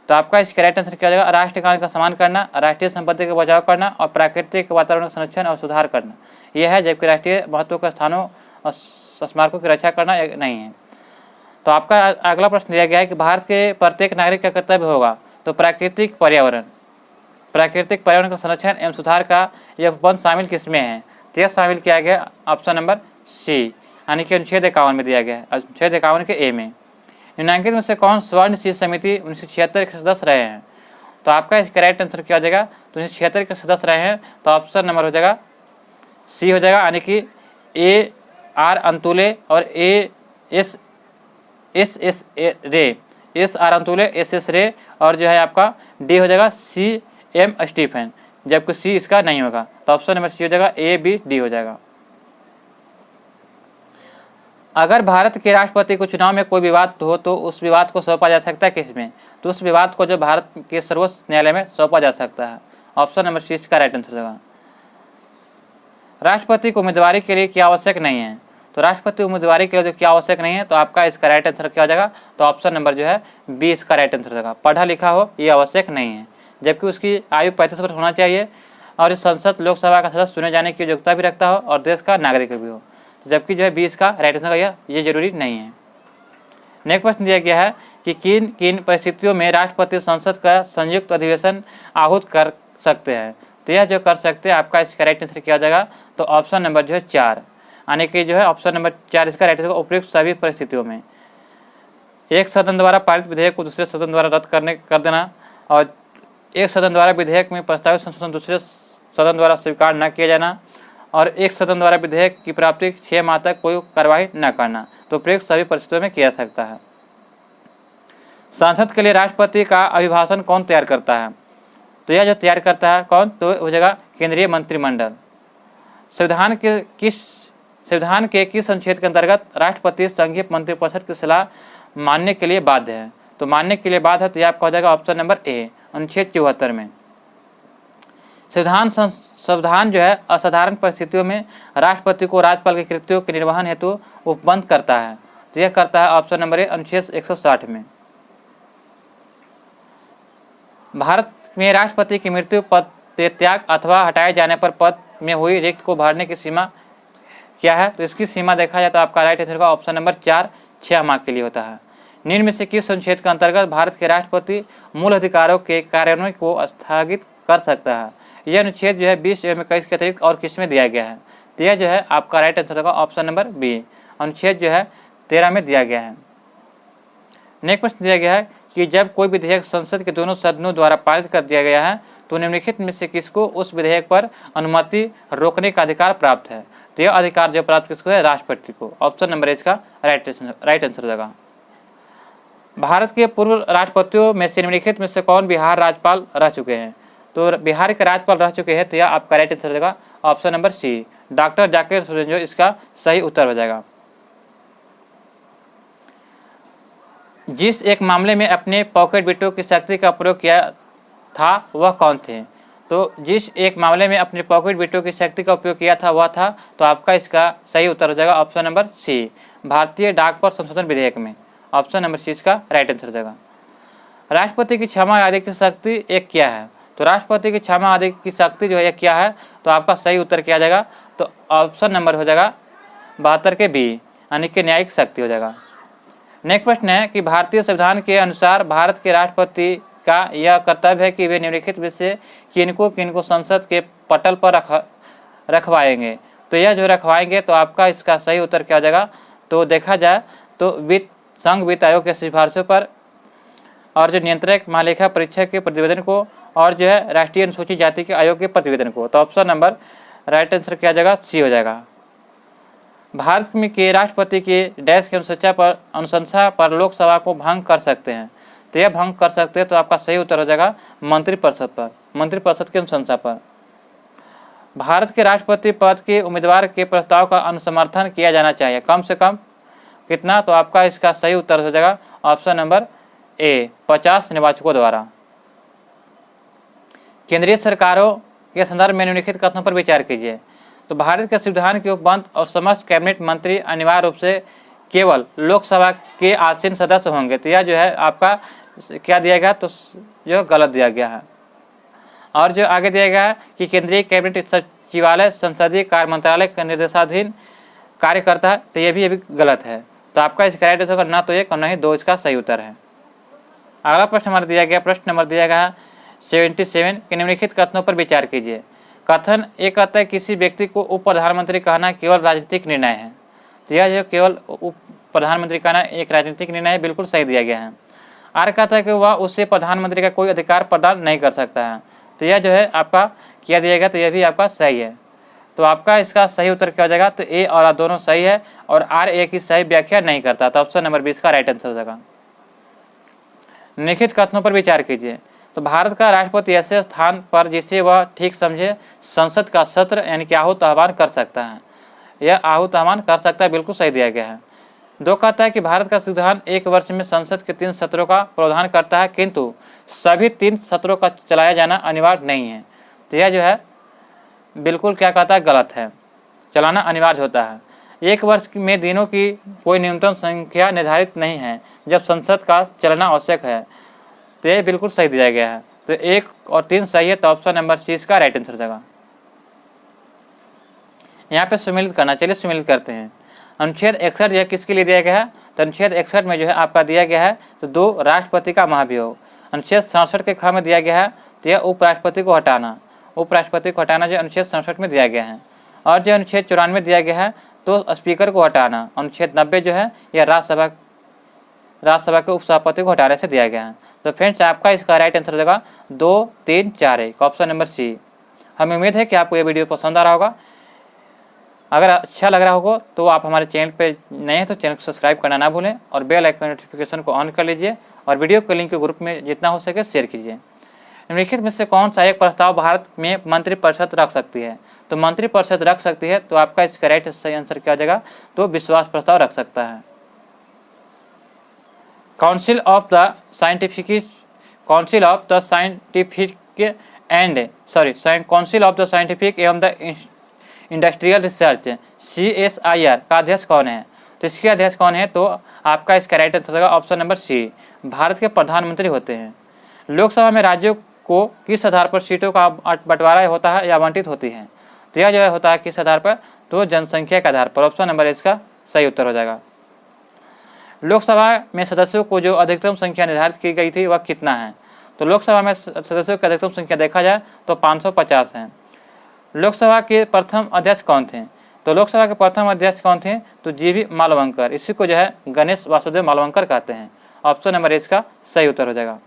तो आपका इसका राइट आंसर क्या हो जाएगा, राष्ट्रीय कानून का सम्मान करना, राष्ट्रीय संपत्ति का बचाव करना और प्राकृतिक वातावरण का संरक्षण और सुधार करना यह है, जबकि राष्ट्रीय महत्व के स्थानों और स्मारकों की रक्षा करना नहीं है। तो आपका अगला प्रश्न दिया गया है कि भारत के प्रत्येक नागरिक का कर्तव्य होगा। तो प्राकृतिक पर्यावरण का संरक्षण एवं सुधार का यह उपबंध शामिल किसमें है। तो यह शामिल किया गया ऑप्शन नंबर सी, यानी कि अनुच्छेद 51 में दिया गया है, अनुच्छेद 51 के ए में। निम्नलिखित में से कौन स्वर्ण शीर्ष समिति 1976 के सदस्य रहे हैं। तो आपका इसका राइट आंसर क्या हो जाएगा, तो 1976 के सदस्य रहे हैं। तो ऑप्शन नंबर हो जाएगा सी हो जाएगा, यानी कि ए आर अंतुले और S S R Antule S रे और जो है आपका डी हो जाएगा सी एम स्टीफन, जबकि सी इसका नहीं होगा। तो ऑप्शन नंबर सी हो जाएगा, ए बी डी हो जाएगा। अगर भारत के राष्ट्रपति को चुनाव में कोई विवाद हो तो उस विवाद को सौंपा जा सकता है किसमें। तो उस विवाद को जो भारत के सर्वोच्च न्यायालय में सौंपा जा सकता है। ऑप्शन नंबर सी इसका राइट आंसर होगा। राष्ट्रपति को उम्मीदवारी के लिए क्या आवश्यक नहीं है। तो राष्ट्रपति उम्मीदवारी के लिए जो क्या आवश्यक नहीं है, तो आपका इसका राइट आंसर क्या हो जाएगा, तो ऑप्शन नंबर जो है बी इसका राइट आंसर होगा। पढ़ा लिखा हो ये आवश्यक नहीं है, जबकि उसकी आयु 35 वर्ष होना चाहिए और इस संसद लोकसभा का सदस्य चुने जाने की योग्यता भी रखता हो और देश का नागरिक भी हो। जबकि जो है 20 का राइट आंसर ये जरूरी नहीं है। नेक्स्ट प्रश्न दिया गया है कि किन किन परिस्थितियों में राष्ट्रपति संसद का संयुक्त अधिवेशन आहूत कर सकते हैं। तो यह जो कर सकते हैं, आपका इसका राइट आंसर क्या हो जाएगा, तो ऑप्शन नंबर जो है 4, यानी कि जो है ऑप्शन नंबर 4 इसका राइट आंसर उपयुक्त सभी परिस्थितियों में। एक सदन द्वारा पारित विधेयक को दूसरे सदन द्वारा रद्द कर देना, और एक सदन द्वारा विधेयक में प्रस्तावित संशोधन दूसरे सदन द्वारा स्वीकार न किया जाना, और एक सदन द्वारा विधेयक की प्राप्ति 6 माह तक कोई कार्रवाई न करना। तो प्रयुक्त सभी परिस्थितियों में किया जा सकता है। संसद के लिए राष्ट्रपति का अभिभाषण कौन तैयार करता है। तो यह जो तैयार करता है कौन, तो हो जाएगा केंद्रीय मंत्रिमंडल। संविधान के किस अनुच्छेद के अंतर्गत राष्ट्रपति संघीय मंत्रिपरिषद की सलाह मानने के लिए बाध्य है। तो मानने के लिए बाध्य है, तो यह आपका हो जाएगा ऑप्शन नंबर ए, अनुच्छेद 74 में। संविधान जो है असाधारण परिस्थितियों में राष्ट्रपति को राज्यपाल के कृत्यों के निर्वहन हेतु उपबंध करता है। तो यह करता है ऑप्शन नंबर ए, अनुच्छेद 160 में। भारत में राष्ट्रपति की मृत्यु, पद त्याग अथवा हटाए जाने पर पद में हुई रिक्त को भरने की सीमा क्या है। तो इसकी सीमा देखा जाए तो आपका राइट आंसर का ऑप्शन नंबर 4, 6 माह के लिए होता है। निम्न में से किस अनुच्छेद के अंतर्गत भारत के राष्ट्रपति मूल अधिकारों के कार्यान्वयन को स्थगित कर सकता है। यह अनुच्छेद जो है 20 एवं 21 के अतिरिक्त और किस में दिया गया है। तो यह जो है आपका राइट आंसर होगा ऑप्शन नंबर बी, अनुच्छेद जो है 13 में दिया गया है। नेक्स्ट प्रश्न दिया गया है कि जब कोई विधेयक संसद के दोनों सदनों द्वारा पारित कर दिया गया है तो निम्नलिखित में से किसको उस विधेयक पर अनुमति रोकने का अधिकार प्राप्त है। तो यह अधिकार जो प्राप्त किसको है, राष्ट्रपति को। ऑप्शन नंबर इसका राइट आंसर हो जाएगा। भारत के पूर्व राष्ट्रपतियों में से निम्नलिखित में से कौन बिहार राज्यपाल रह चुके हैं। तो बिहार के राज्यपाल रह चुके हैं, तो यह आपका राइट आंसर हो जाएगा option number C, doctor Zakir Surendra इसका सही उत्तर हो जाएगा। जिस एक मामले में अपने पॉकेट वीटो की शक्ति का प्रयोग किया था वह कौन थे? तो जिस एक मामले में अपने पॉकेट वीटो की शक्ति का उपयोग किया था वह था, तो आपका इसका सही उत्तर हो जाएगा ऑप्शन नंबर सी, भारतीय डाक पर संशोधन विधेयक में। ऑप्शन नंबर सी इसका राइट आंसर हो जाएगा। राष्ट्रपति की क्षमा आदि की शक्ति एक क्या है? तो राष्ट्रपति की क्षमा आदि की शक्ति जो है क्या है? तो आपका सही उत्तर क्या जाएगा? तो ऑप्शन नंबर हो जाएगा 72 के बी, यानी कि न्यायिक शक्ति हो जाएगा। नेक्स्ट प्रश्न है कि भारतीय संविधान के अनुसार भारत के राष्ट्रपति का यह कर्तव्य है कि वे निम्नलिखित में से किनको किनको संसद के पटल पर रखवाएंगे। तो यह जो रखवाएंगे तो आपका इसका सही उत्तर क्या हो जाएगा? तो देखा जाए तो संघ वित्त आयोग के सिफारिशों पर, और जो नियंत्रक महालेखा परीक्षक के प्रतिवेदन को, और जो है राष्ट्रीय अनुसूचित जाति के आयोग के प्रतिवेदन को। तो ऑप्शन नंबर राइट आंसर क्या जाएगा? सी हो जाएगा। भारत में के राष्ट्रपति के डैश की अनुशंसा पर लोकसभा को भंग कर सकते हैं। तो यह भंग कर सकते हैं, तो आपका सही उत्तर हो जाएगा मंत्रिपरिषद पर, मंत्रिपरिषद की अनुशंसा पर। भारत के राष्ट्रपति पद के उम्मीदवार के प्रस्ताव का अनुसमर्थन किया जाना चाहिए, कम से कम कितना? तो आपका इसका सही उत्तर हो जाएगा ऑप्शन नंबर ए, 50 निर्वाचकों द्वारा। केंद्रीय सरकारों के संदर्भ में निम्नलिखित कथनों पर विचार कीजिए। तो भारत के संविधान के उपबंध और समस्त कैबिनेट मंत्री अनिवार्य रूप से केवल लोकसभा के आसीन सदस्य होंगे। तो यह जो है आपका क्या दिया गया? तो जो गलत दिया गया है। और जो आगे दिया गया है कि केंद्रीय कैबिनेट सचिवालय संसदीय कार्य मंत्रालय का निर्देशाधीन कार्य करता है। तो यह भी गलत है। तो आपका इसका राइट आंसर ना तो एक और ना ही दो इसका सही उत्तर है। अगला प्रश्न नंबर दिया गया, प्रश्न नंबर दिया गया 77 के निम्नलिखित कथनों पर विचार कीजिए। कथन एक कहता है किसी व्यक्ति को उप प्रधानमंत्री कहना केवल राजनीतिक निर्णय है। तो यह जो केवल उप प्रधानमंत्री कहना एक राजनीतिक निर्णय है, बिल्कुल सही दिया गया है। आर कहता है कि वह उससे प्रधानमंत्री का कोई अधिकार प्रदान नहीं कर सकता है। तो यह जो है आपका क्या दिया गया? तो यह भी आपका सही है। तो आपका इसका सही उत्तर क्या हो जाएगा? तो ए और आर दोनों सही है, और आर ए की सही व्याख्या नहीं करता। तो ऑप्शन नंबर 20 का राइट आंसर हो जाएगा। निम्नलिखित कथनों पर विचार कीजिए। तो भारत का राष्ट्रपति ऐसे स्थान पर जिसे वह ठीक समझे संसद का सत्र यानी कि आहूत आह्वान कर सकता है। यह आहूत आह्वान कर सकता है, बिल्कुल सही दिया गया है। 2 कहता है कि भारत का संविधान एक वर्ष में संसद के 3 सत्रों का प्रावधान करता है, किंतु सभी 3 सत्रों का चलाया जाना अनिवार्य नहीं है। तो यह जो है बिल्कुल क्या कहता है? गलत है, चलाना अनिवार्य होता है। एक वर्ष में दिनों की कोई न्यूनतम संख्या निर्धारित नहीं है जब संसद का चलना आवश्यक है। तो यह बिल्कुल सही दिया गया है। तो 1 और 3 सही है। तो ऑप्शन नंबर सी इसका राइट आंसर हो जाएगा। यहाँ पे सम्मिलित करना, चलिए सम्मिलित करते हैं। अनुच्छेद 61 यह किसके लिए दिया गया है? तो अनुच्छेद 61 में जो है आपका दिया गया है तो 2 राष्ट्रपति का महाभियोग। अनुच्छेद 67 के ख में दिया गया है तो यह उपराष्ट्रपति को हटाना, उपराष्ट्रपति को हटाना जो अनुच्छेद 67 में दिया गया है। और जो अनुच्छेद 94 में दिया गया है तो स्पीकर को हटाना। अनुच्छेद 90 जो है यह राज्यसभा के उपसभापति को हटाने से दिया गया है। तो फ्रेंड्स आपका इसका राइट आंसर हो जाएगा 2, 3, 4 1, ऑप्शन नंबर सी। हमें उम्मीद है कि आपको ये वीडियो पसंद आ रहा होगा। अगर अच्छा लग रहा होगा तो आप हमारे चैनल पे नए हैं तो चैनल को सब्सक्राइब करना ना भूलें, और बेल आइकन नोटिफिकेशन को ऑन कर लीजिए, और वीडियो को लिंक के ग्रुप में जितना हो सके शेयर कीजिए। निम्नलिखित में से कौन सा एक प्रस्ताव भारत में मंत्रिपरिषद रख सकती है? तो मंत्रिपरिषद रख सकती है, तो आपका इसका राइट सही आंसर क्या हो जाएगा? तो विश्वास प्रस्ताव रख सकता है। काउंसिल ऑफ द साइंटिफिक एवं द इंडस्ट्रियल रिसर्च CSIR का अध्यक्ष कौन है? तो इसके अध्यक्ष कौन है? तो आपका इसका राइट आंसर होगा ऑप्शन नंबर सी, भारत के प्रधानमंत्री होते हैं। लोकसभा में राज्यों को किस आधार पर सीटों का बंटवारा होता है या आवंटित होती है? तो यह जो है होता है किस आधार पर? तो जनसंख्या के आधार पर। ऑप्शन नंबर इसका सही उत्तर हो जाएगा। लोकसभा में सदस्यों को जो अधिकतम संख्या निर्धारित की गई थी वह कितना है? तो लोकसभा में सदस्यों की अधिकतम संख्या देखा जाए तो 550 है। लोकसभा के प्रथम अध्यक्ष कौन थे? तो लोकसभा के प्रथम अध्यक्ष कौन थे? तो GV मालवंकर, इसी को जो है गणेश वासुदेव मालवंकर कहते हैं। ऑप्शन नंबर इसका सही उत्तर हो जाएगा।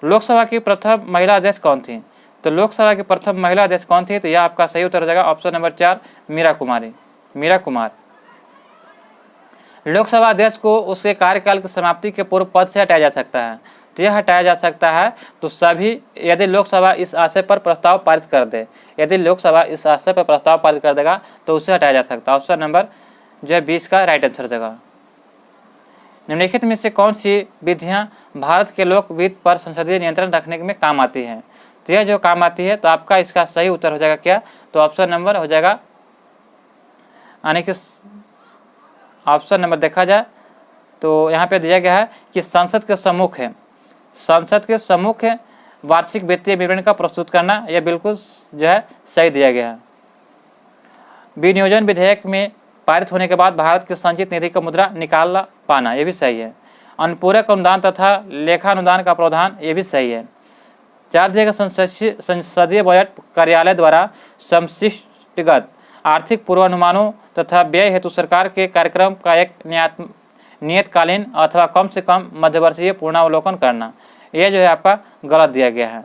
लोकसभा की प्रथम महिला अध्यक्ष कौन थी? तो लोकसभा की प्रथम महिला अध्यक्ष कौन थी? तो यह आपका सही उत्तर हो जाएगा ऑप्शन नंबर 4, मीरा कुमार। लोकसभा अध्यक्ष को उसके कार्यकाल की समाप्ति के पूर्व पद से हटाया जा सकता है। तो यह हटाया जा सकता है तो सभी, यदि लोकसभा इस आशय पर प्रस्ताव पारित कर दे, यदि लोकसभा इस आशय पर प्रस्ताव पारित कर देगा तो उसे हटाया जा सकता है। ऑप्शन नंबर जो है 20 का राइट आंसर हो जाएगा। निम्नलिखित में से कौन सी विधियां भारत के लोक वित्त पर संसदीय नियंत्रण रखने में काम आती हैं? तो यह जो काम आती है, तो आपका इसका सही उत्तर हो जाएगा क्या? तो ऑप्शन नंबर हो जाएगा, यानी कि ऑप्शन नंबर देखा जाए तो यहाँ पे दिया गया है कि संसद के सम्मुख है, संसद के सम्मुख है वार्षिक वित्तीय विवरण का प्रस्तुत करना, यह बिल्कुल जो है सही दिया गया है। विनियोजन विधेयक में पारित होने के बाद भारत की संचित निधि का मुद्रा निकाल पाना, यह भी सही है। अनुपूरक अनुदान तथा लेखा अनुदान का प्रावधान, ये भी सही है। 4 दिए गए संसदीय बजट कार्यालय द्वारा समष्टिगत आर्थिक पूर्वानुमानों तथा व्यय हेतु सरकार के कार्यक्रम का एक नियतकालीन अथवा कम से कम मध्यवर्षीय पूर्णावलोकन करना, यह जो है आपका गलत दिया गया है।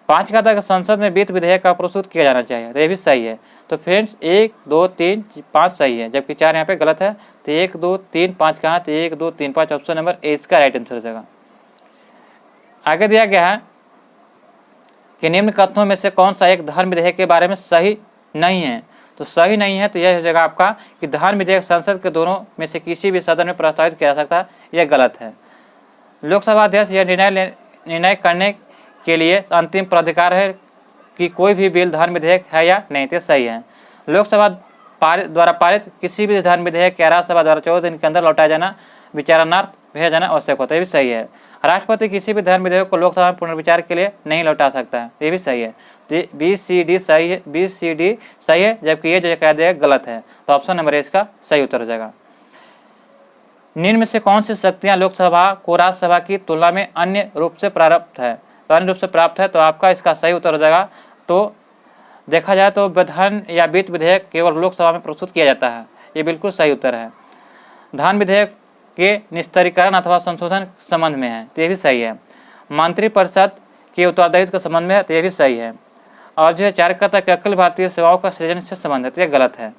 5 का था संसद में वित्त विधेयक का प्रस्तुत किया जाना चाहिए, तो ये भी सही है। तो फ्रेंड्स 1 2 3 5 सही है, जबकि 4 यहाँ पे गलत है। तो 1 2 3 5 कहाँ? तो 1 2 3 5 ऑप्शन नंबर ए इसका राइट आंसर हो जाएगा। आगे दिया गया है कि निम्न कथनों में से कौन सा एक धर्म विधेयक के बारे में सही नहीं है? तो सही नहीं है तो यह हो जाएगा आपका कि धर्म विधेयक संसद के दोनों में से किसी भी सदन में प्रस्तावित किया जा सकता है, यह गलत है। लोकसभा अध्यक्ष यह निर्णय करने के लिए अंतिम प्राधिकार है कि कोई भी बिल धर्म विधेयक है या नहीं, तो सही है। लोकसभा द्वारा पारित किसी भी धर्म विधेयक के राज्यसभा द्वारा 14 दिन के अंदर लौटाया जाना विचारणार्थ भेजा जाना आवश्यक होता है, ये भी सही है। राष्ट्रपति किसी भी धर्म विधेयक को लोकसभा में पुनर्विचार के लिए नहीं लौटा सकता है, ये भी सही है। तो बी सी डी सही है, बी सी डी सही है, जबकि ये जो कह दिया गलत है। तो ऑप्शन नंबर ए इसका सही उत्तर हो जाएगा। निम्न में से कौन सी शक्तियाँ लोकसभा को राज्यसभा की तुलना में अन्य रूप से प्राप्त है? तो अन्य रूप से प्राप्त है, तो आपका इसका सही उत्तर हो जाएगा। तो देखा जाए तो विधान या वित्त विधेयक केवल लोकसभा में प्रस्तुत किया जाता है, ये बिल्कुल सही उत्तर है। धन विधेयक के निस्तारीकरण अथवा संशोधन संबंध में है, तो ये भी सही है। मंत्रिपरिषद के उत्तरदायित्व के संबंध में है, तो ये भी सही है। और जो है 4 का तक अखिल भारतीय सेवाओं का सृजन से संबंध है, तो ये गलत है।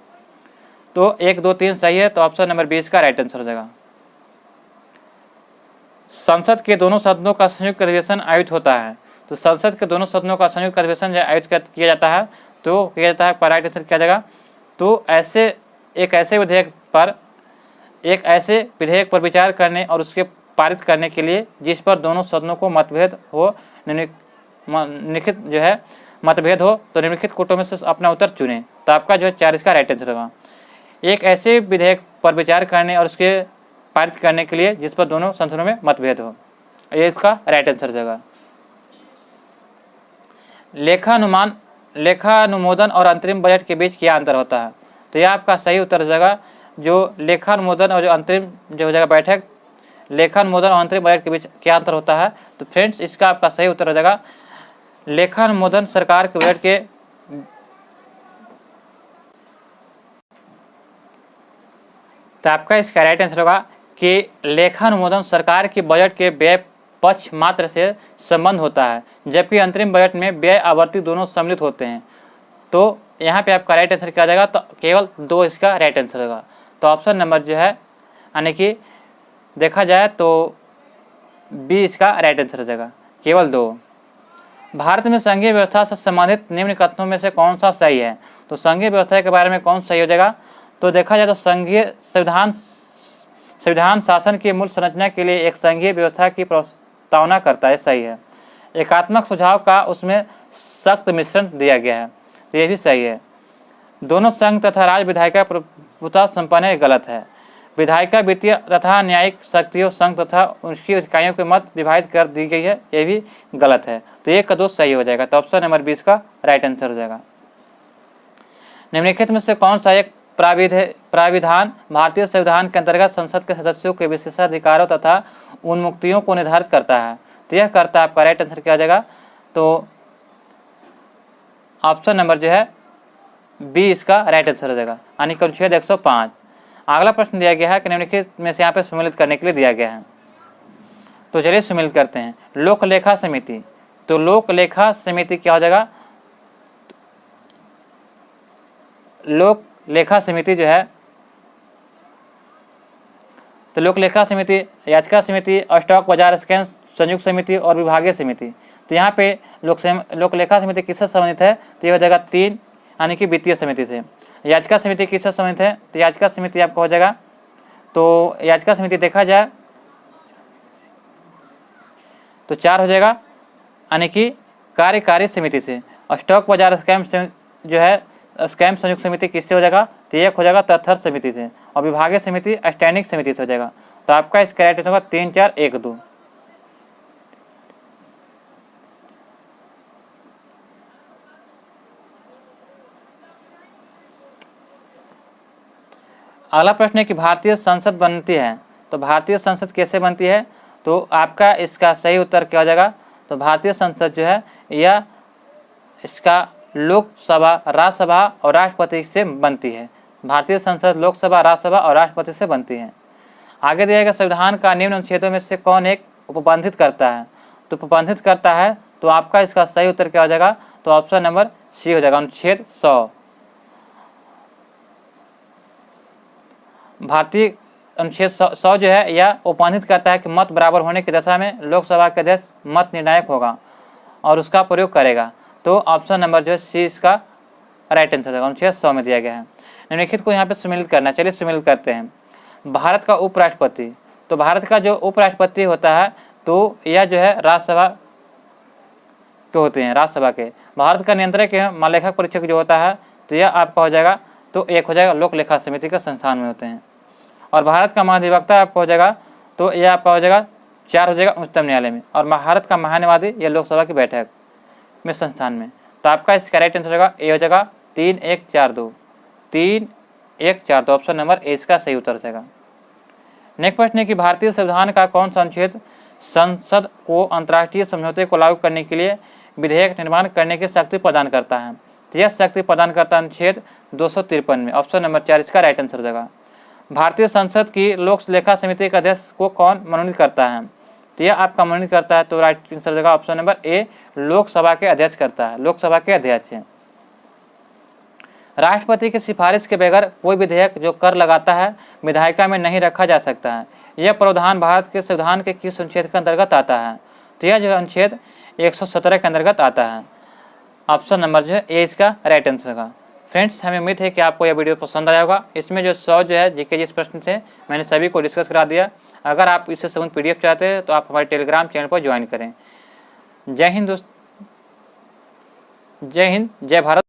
तो 1 2 3 सही है, तो ऑप्शन नंबर 20 का राइट आंसर हो जाएगा। संसद के दोनों सदनों का संयुक्त अधिवेशन आयोजित होता है, तो संसद के दोनों सदनों का संयुक्त अधिवेशन आयोजित किया जाता है, तो किया जाता है, राइट आंसर किया जाएगा। तो एक ऐसे विधेयक पर विचार करने और उसके पारित करने के लिए जिस पर दोनों सदनों को मतभेद हो, तो निम्नलिखित कोटों में से अपना उत्तर चुनें। तो आपका जो है 4 इसका राइट आंसर होगा। एक ऐसे विधेयक पर विचार करने और उसके पारित करने के लिए जिस पर दोनों संसदों में मतभेद हो, ये इसका राइट आंसर हो जाएगा। लेखानुमोदन और अंतरिम बजट के बीच क्या अंतर होता है? तो यह आपका सही उत्तर हो जाएगा। जो लेखानुमोदन और जो अंतरिम जो हो जाएगा बैठक, लेखानुमोदन और अंतरिम बजट के बीच क्या अंतर होता है? तो फ्रेंड्स इसका आपका सही उत्तर हो जाएगा। लेखानुमोदन सरकार के बजट के तो आपका इसका राइट आंसर होगा कि लेखानुमोदन सरकार की बजट के व्यय पक्ष मात्र से संबंध होता है, जबकि अंतरिम बजट में व्यय आवर्ती दोनों सम्मिलित होते हैं। तो यहाँ पे आपका राइट आंसर क्या जाएगा? तो केवल 2 इसका राइट आंसर होगा। तो ऑप्शन नंबर जो है यानी कि देखा जाए तो बी इसका राइट आंसर हो जाएगा, केवल 2। भारत में संघीय व्यवस्था से संबंधित निम्न कथनों में से कौन सा सही है? तो संघीय व्यवस्था के बारे में कौन सही हो जाएगा? तो देखा जाए तो संघीय संविधान शासन की मूल संरचना के लिए एक संघीय व्यवस्था की प्रस्तावना करता है, सही है। एकात्मक सुझाव का उसमें सख्त मिश्रण दिया गया है, तो ये भी सही है। दोनों संघ तथा राज्य विधायिका प्रभुता संपन्न है, गलत है। विधायिका वित्तीय तथा न्यायिक शक्तियों संघ तथा उसकी इकाइयों के मत विभाजित कर दी गई है, ये भी गलत है। तो 1 का 2 सही हो जाएगा। तो ऑप्शन नंबर 20 का राइट आंसर हो जाएगा। निम्नलिखित में से कौन सा एक प्राविधान भारतीय संविधान के अंतर्गत संसद के सदस्यों के विशेषाधिकारों तथा उन्मुक्तियों को निर्धारित करता है? तो यह करता है, आपका राइट आंसर क्या हो जाएगा? तो ऑप्शन नंबर जो है बी इसका राइट आंसर हो जाएगा, यानी कि अनुच्छेद 105। अगला प्रश्न दिया गया है कि निम्नलिखित में से यहाँ पे सम्मिलित करने के लिए दिया गया है, तो चलिए सम्मिलित करते हैं। लोक लेखा समिति, तो लोक लेखा समिति क्या हो जाएगा? लोक लेखा समिति जो है, तो लोक लेखा समिति, याचिका समिति, स्टॉक बाजार स्कैन संयुक्त समिति और विभागीय समिति। तो यहाँ पे लोक लेखा समिति किससे संबंधित है? तो ये हो जाएगा 3, यानी कि वित्तीय समिति से। याचिका समिति किससे संबंधित है? तो याचिका समिति आपका हो जाएगा तो याचिका समिति देखा जाए तो 4 हो जाएगा, यानी कि कार्यकारी समिति से। और स्टॉक बाजार स्कैम जो है स्कैम संयुक्त समिति किससे हो जाएगा, तो 1 हो जाएगा तथ्य समिति से। और विभागीय समिति स्टैंडिंग समिति से हो जाएगा। तो आपका इस करेक्ट होगा 3, 4, 1, 2। अगला प्रश्न है कि भारतीय संसद बनती है, तो भारतीय संसद कैसे बनती है, तो आपका इसका सही उत्तर क्या हो जाएगा, तो भारतीय संसद जो है यह इसका लोकसभा, राज्यसभा और राष्ट्रपति से बनती है। भारतीय संसद लोकसभा, राज्यसभा और राष्ट्रपति से बनती है। आगे दिया गया संविधान का निम्न अनुच्छेदों में से कौन एक उपबंधित करता है, तो उपबंधित करता है, तो आपका इसका सही उत्तर क्या हो जाएगा, तो ऑप्शन नंबर सी हो जाएगा, अनुच्छेद 100। भारतीय अनुच्छेद 100 जो है यह उपबंधित करता है कि मत बराबर होने की दशा में लोकसभा के अध्यक्ष मत निर्णायक होगा और उसका प्रयोग करेगा। तो ऑप्शन नंबर जो है सी इसका राइट आंसर होगा, अनुच्छेद 100 में दिया गया है। निम्नलिखित को यहाँ पे सम्मिलित करना है, चलिए सम्मिलित करते हैं। भारत का उपराष्ट्रपति, तो भारत का जो उपराष्ट्रपति होता है तो यह जो है राज्यसभा के होते हैं, राज्यसभा के। भारत का नियंत्रक महालेखा परीक्षक जो होता है तो यह आपका हो जाएगा, तो 1 हो जाएगा, लोक लेखा समिति के संस्थान में होते हैं। और भारत का महाधिवक्ता आपका हो जाएगा, तो यह आपका हो जाएगा 4 हो जाएगा, उच्चतम न्यायालय में। और भारत का महान्यायवादी यह लोकसभा की बैठक में संस्थान में। तो आपका इसका राइट आंसर होगा ए हो जाएगा 3, 1, 4, 2, 3, 1, 4, 2, ऑप्शन नंबर ए इसका सही उत्तर जाएगा। नेक्स्ट प्रश्न है कि भारतीय संविधान का कौन सा अनुच्छेद संसद को अंतर्राष्ट्रीय समझौते को लागू करने के लिए विधेयक निर्माण करने की शक्ति प्रदान करता है, तो यह शक्ति प्रदान करता है अनुच्छेद 253 में, ऑप्शन नंबर 4 इसका राइट आंसर हो जाएगा। भारतीय संसद की लोक लेखा समिति के अध्यक्ष को कौन मनोनीत करता है, तो यह आपका मनोनीत करता है, तो राइट आंसर हो जाएगा ऑप्शन नंबर ए, लोकसभा के अध्यक्ष करता है, लोकसभा के अध्यक्ष है। राष्ट्रपति की सिफारिश के बगैर कोई विधेयक जो कर लगाता है विधायिका में नहीं रखा जा सकता है, यह प्रावधान भारत के संविधान के किस अनुच्छेद के अंतर्गत आता है, तो यह जो है अनुच्छेद 117 के अंतर्गत आता है, ऑप्शन नंबर जो है ए इसका राइट आंसर होगा। फ्रेंड्स, हमें उम्मीद है कि आपको यह वीडियो पसंद आया होगा। इसमें जो 100 जो है जीके जिस प्रश्न थे मैंने सभी को डिस्कस करा दिया। अगर आप इससे संबंधित PDF चाहते हैं तो आप हमारे टेलीग्राम चैनल पर ज्वाइन करें। जय हिंद दोस्त, जय हिंद, जय भारत।